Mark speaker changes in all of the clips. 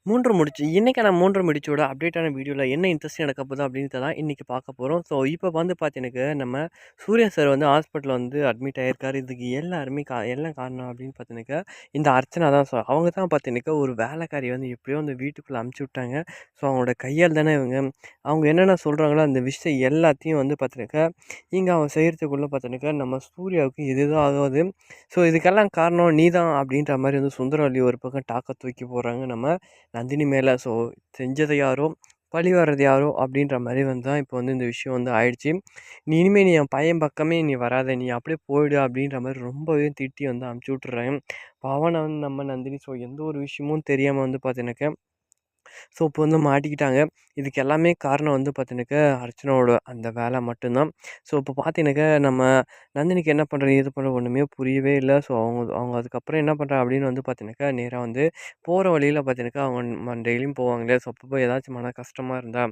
Speaker 1: 3 முடிச்சு. இன்னைக்கான 3 முடிச்சோட அப்டேட்டான வீடியோல என்ன இன்ட்ரெஸ்டிங் நடக்க போகுது அப்டின்றத தான் இன்னைக்கு பார்க்க போறோம். ஸோ இப்ப வந்து பார்த்தீங்கன்னாக்க, நம்ம சூர்யா சார் வந்து ஹாஸ்பிட்டல்ல வந்து அட்மிட் ஆயிருக்காரு. இதுக்கு எல்லாருமே என்ன காரணம் அப்டின்னு பார்த்தீங்கன்னாக்கா, இந்த அர்ச்சனா தான். ஸோ அவங்க தான் பார்த்தீங்கன்னாக்கா, ஒரு வேலைக்காரிய வந்து எப்படியோ வந்து வீட்டுக்குள்ள அனுப்பிச்சு விட்டாங்க. ஸோ அவங்களோட கையால் தானே இவங்க அவங்க என்னென்ன சொல்றாங்களோ அந்த விஷயம் எல்லாத்தையும் வந்து பார்த்தீங்கன்னாக்கா, இங்க அவன் செய்றதுக்குள்ள பார்த்தீங்கன்னாக்கா, நம்ம சூர்யாவுக்கு எதேதோ ஆகுது. ஸோ இதுக்கெல்லாம் காரணம் நீ தான் அப்டின்ற மாரி வந்து சுந்தரவல்லி ஒரு பக்கம் டாக்க தூக்கி போடுறாங்க. நம்ம நந்தினி மேல. ஸோ செஞ்சது யாரோ, பழி வார்றது யாரோ அப்டின்ற மாரி வந்து தான் இப்போ வந்து இந்த விஷயம் வந்து ஆயிடுச்சு. நீ என் பையன் பக்கமே நீ வராத. நீ அப்படியே போயிடு அப்டின்ற மாரி ரொம்பவே திட்டி வந்து அனுப்பிச்சு விட்டுர்றாங்க. பாவம் நம்ம நந்தினி. ஸோ எந்த ஒரு விஷயமும் தெரியாம வந்து பார்த்தீங்கன்னாக்க ஸோ, இப்போ வந்து மாட்டிக்கிட்டாங்க. இதுக்கு எல்லாமே காரணம் வந்து பார்த்தீங்கன்னாக்கா, அர்ச்சனாவோட அந்த வேலை மட்டும்தான். ஸோ, இப்போ பார்த்தீங்கன்னாக்கா, நம்ம நந்தினிக்கு என்ன பண்றது, ஏது பண்றது ஒண்ணுமே புரியவே இல்ல. ஸோ, அவங்க அவங்க அதுக்கப்புறம் என்ன பண்றாங்க அப்படின்னு வந்து பார்த்தீங்கன்னாக்கா, நேரா வந்து போற வழியில பார்த்தீங்கன்னாக்கா, அவங்க டெய்லியும் போவாங்க இல்லையா? ஸோ, அப்பப்போ ஏதாச்சும் மன கஷ்டமா இருந்தா,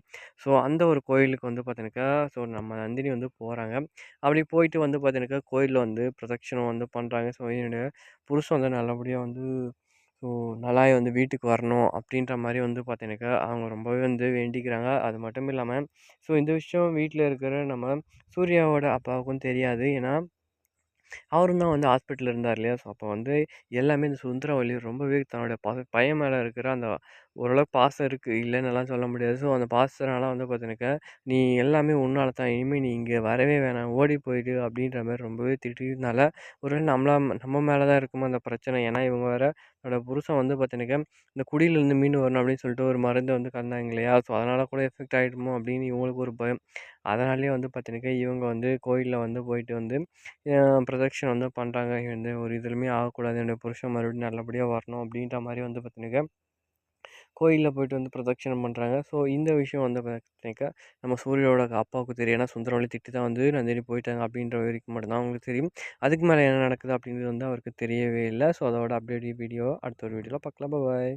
Speaker 1: ஸோ, அந்த ஒரு கோயிலுக்கு வந்து பார்த்தீங்கன்னாக்கா, ஸோ, நம்ம நந்தினி வந்து போறாங்க. அப்படி போயிட்டு வந்து பார்த்தீங்கன்னாக்கா, கோயில்ல வந்து பிரதட்சணம் வந்து பண்றாங்க. ஸோ, என்னுடைய புருஷன் வந்து நல்லபடியா வந்து ஸோ, நலாய் வந்து வீட்டுக்கு வரணும் அப்படின்ற மாரி வந்து பார்த்தீங்கன்னாக்கா, அவங்க ரொம்பவே வந்து வேண்டிக்கிறாங்க. அது மட்டும் இல்லாம, ஸோ இந்த விஷயம் வீட்ல இருக்கிற நம்ம சூர்யாவோட அப்பாவுக்கும் தெரியாது. ஏன்னா அவரும் தான் வந்து ஹாஸ்பிட்டல்ல இருந்தார் இல்லையா? ஸோ, அப்போ வந்து எல்லாமே இந்த சுந்தரவல்லி ரொம்பவே தன்னுடைய பையன் மேல இருக்கிற அந்த ஓரளவுக்கு பாசம் இருக்கு. இல்லன்னுலாம் சொல்ல முடியாது. ஸோ, அந்த பாசத்தினால வந்து பார்த்தீங்கன்னாக்கா, "நீ எல்லாமே உன்னால தான். இனிமே நீ இங்க வரவே வேணாம். ஓடி போயிடு." அப்படின்ற மாரி ரொம்பவே திட்டினதுனால, ஒரு வேள நம்ம மேல தான் இருக்குமோ அந்த பிரச்சனை. ஏன்னா, இவங்க வேற என்னோட புருஷன் வந்து பார்த்தீங்கன்னாக்கா, இந்த குடியிலேருந்து மீண்டு வரணும் அப்படின்னு சொல்லிட்டு ஒரு மருந்து வந்து கலந்தாங்க இல்லையா? ஸோ, அதனால கூட எஃபெக்ட் ஆயிடுமோ அப்படின்னு இவங்களுக்கு ஒரு பயம். அதனாலேயே வந்து பார்த்தீங்கன்னாக்கா, இவங்க வந்து கோயில்ல வந்து போயிட்டு வந்து பிரதட்சணம் வந்து பண்றாங்க. எந்த ஒரு இதுலயுமே ஆகக்கூடாது. என்னோட புருஷன் மறுபடியும் நல்லபடியா வரணும் அப்படின்ற மாரி வந்து பார்த்தீங்கன்னாக்கா, கோயில்ல போயிட்டு வந்து பிரதட்சணம் பண்றாங்க. ஸோ இந்த விஷயம் வந்து பார்த்தீங்கன்னாக்கா, நம்ம சூர்யாவோட அப்பாவுக்கு தெரியும். ஏன்னா சுந்தரவல்லி திட்டி தான் வந்து நந்தினி போயிட்டாங்க அப்படின்ற வரைக்கும் மட்டும் தான் அவங்களுக்கு தெரியும். அதுக்கு மேல என்ன நடக்குது அப்படின்றது வந்து அவருக்கு தெரியவே இல்ல. ஸோ அதோட அப்டேட் வீடியோ அடுத்த ஒரு வீடியோல பார்க்கலாம். பாய்.